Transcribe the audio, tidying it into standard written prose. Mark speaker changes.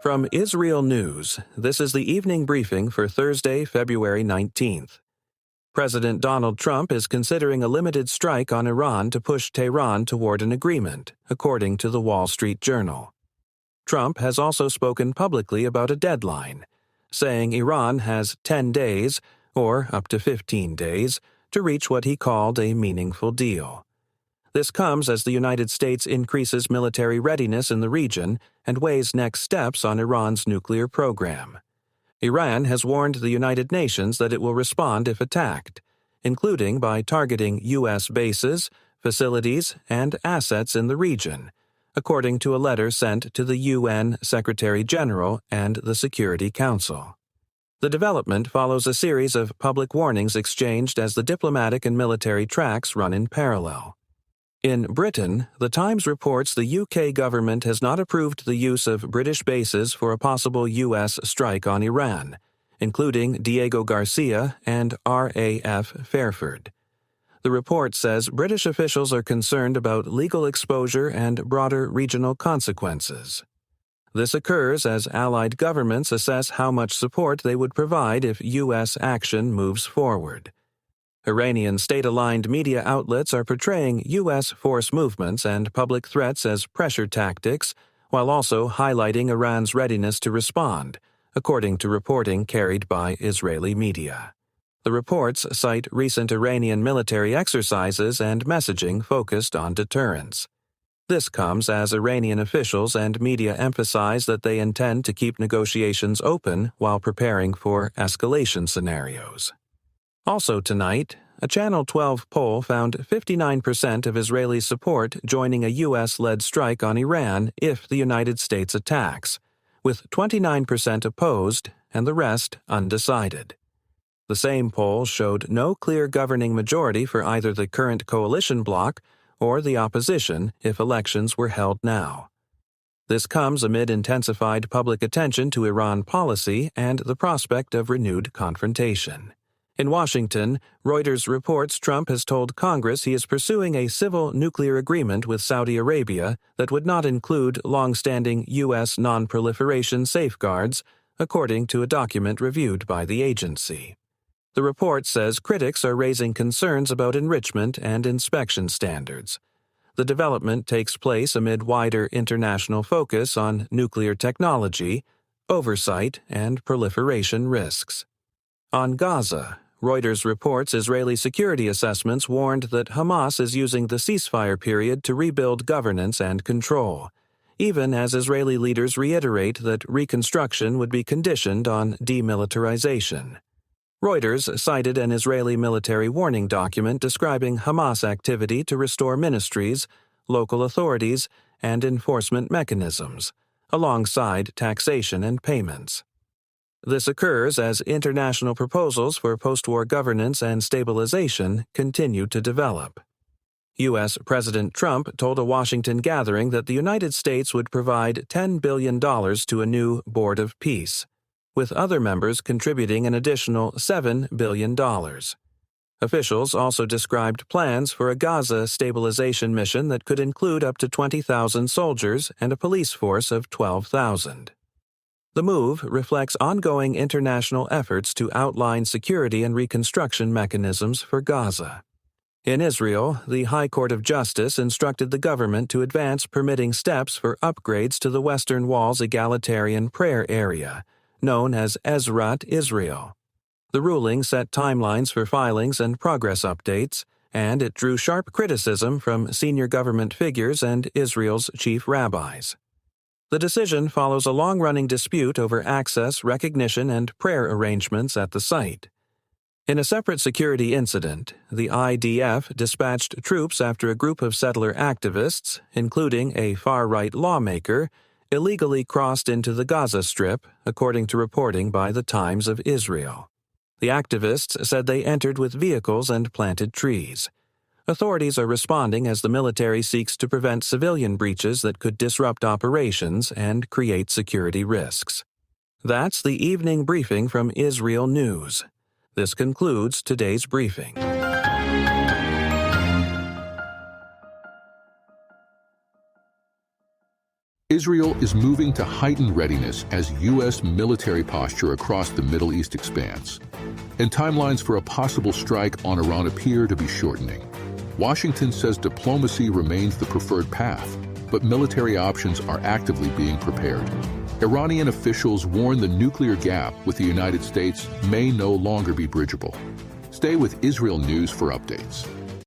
Speaker 1: From IsReal News, this is the evening briefing for Thursday, February 19th. President Donald Trump is considering a limited strike on Iran to push Tehran toward an agreement, according to the Wall Street Journal. Trump has also spoken publicly about a deadline, saying Iran has 10 days, or up to 15 days, to reach what he called a meaningful deal. This comes as the United States increases military readiness in the region and weighs next steps on Iran's nuclear program. Iran has warned the United Nations that it will respond if attacked, including by targeting U.S. bases, facilities, and assets in the region, according to a letter sent to the UN Secretary General and the Security Council. The development follows a series of public warnings exchanged as the diplomatic and military tracks run in parallel. In Britain, The Times reports the UK government has not approved the use of British bases for a possible U.S. strike on Iran, including Diego Garcia and RAF Fairford. The report says British officials are concerned about legal exposure and broader regional consequences. This occurs as allied governments assess how much support they would provide if U.S. action moves forward. Iranian state-aligned media outlets are portraying U.S. force movements and public threats as pressure tactics, while also highlighting Iran's readiness to respond, according to reporting carried by Israeli media. The reports cite recent Iranian military exercises and messaging focused on deterrence. This comes as Iranian officials and media emphasize that they intend to keep negotiations open while preparing for escalation scenarios. Also tonight, a Channel 12 poll found 59% of Israelis support joining a U.S.-led strike on Iran if the United States attacks, with 29% opposed and the rest undecided. The same poll showed no clear governing majority for either the current coalition bloc or the opposition if elections were held now. This comes amid intensified public attention to Iran policy and the prospect of renewed confrontation. In Washington, Reuters reports Trump has told Congress he is pursuing a civil nuclear agreement with Saudi Arabia that would not include longstanding U.S. non-proliferation safeguards, according to a document reviewed by the agency. The report says critics are raising concerns about enrichment and inspection standards. The development takes place amid wider international focus on nuclear technology, oversight, and proliferation risks. On Gaza, Reuters reports Israeli security assessments warned that Hamas is using the ceasefire period to rebuild governance and control, even as Israeli leaders reiterate that reconstruction would be conditioned on demilitarization. Reuters cited an Israeli military warning document describing Hamas activity to restore ministries, local authorities, and enforcement mechanisms, alongside taxation and payments. This occurs as international proposals for post-war governance and stabilization continue to develop. U.S. President Trump told a Washington gathering that the United States would provide $10 billion to a new Board of Peace, with other members contributing an additional $7 billion. Officials also described plans for a Gaza stabilization mission that could include up to 20,000 soldiers and a police force of 12,000. The move reflects ongoing international efforts to outline security and reconstruction mechanisms for Gaza. In Israel, the High Court of Justice instructed the government to advance permitting steps for upgrades to the Western Wall's egalitarian prayer area, known as IsReal. The ruling set timelines for filings and progress updates, and it drew sharp criticism from senior government figures and Israel's chief rabbis. The decision follows a long-running dispute over access, recognition, and prayer arrangements at the site. In a separate security incident, the IDF dispatched troops after a group of settler activists, including a far-right lawmaker, illegally crossed into the Gaza Strip, according to reporting by the Times of Israel. The activists said they entered with vehicles and planted trees. Authorities are responding as the military seeks to prevent civilian breaches that could disrupt operations and create security risks. That's the evening briefing from IsReal News. This concludes today's briefing.
Speaker 2: Israel is moving to heightened readiness as U.S. military posture across the Middle East expands, and timelines for a possible strike on Iran appear to be shortening. Washington says diplomacy remains the preferred path, but military options are actively being prepared. Iranian officials warn the nuclear gap with the United States may no longer be bridgeable. Stay with IsReal News for updates.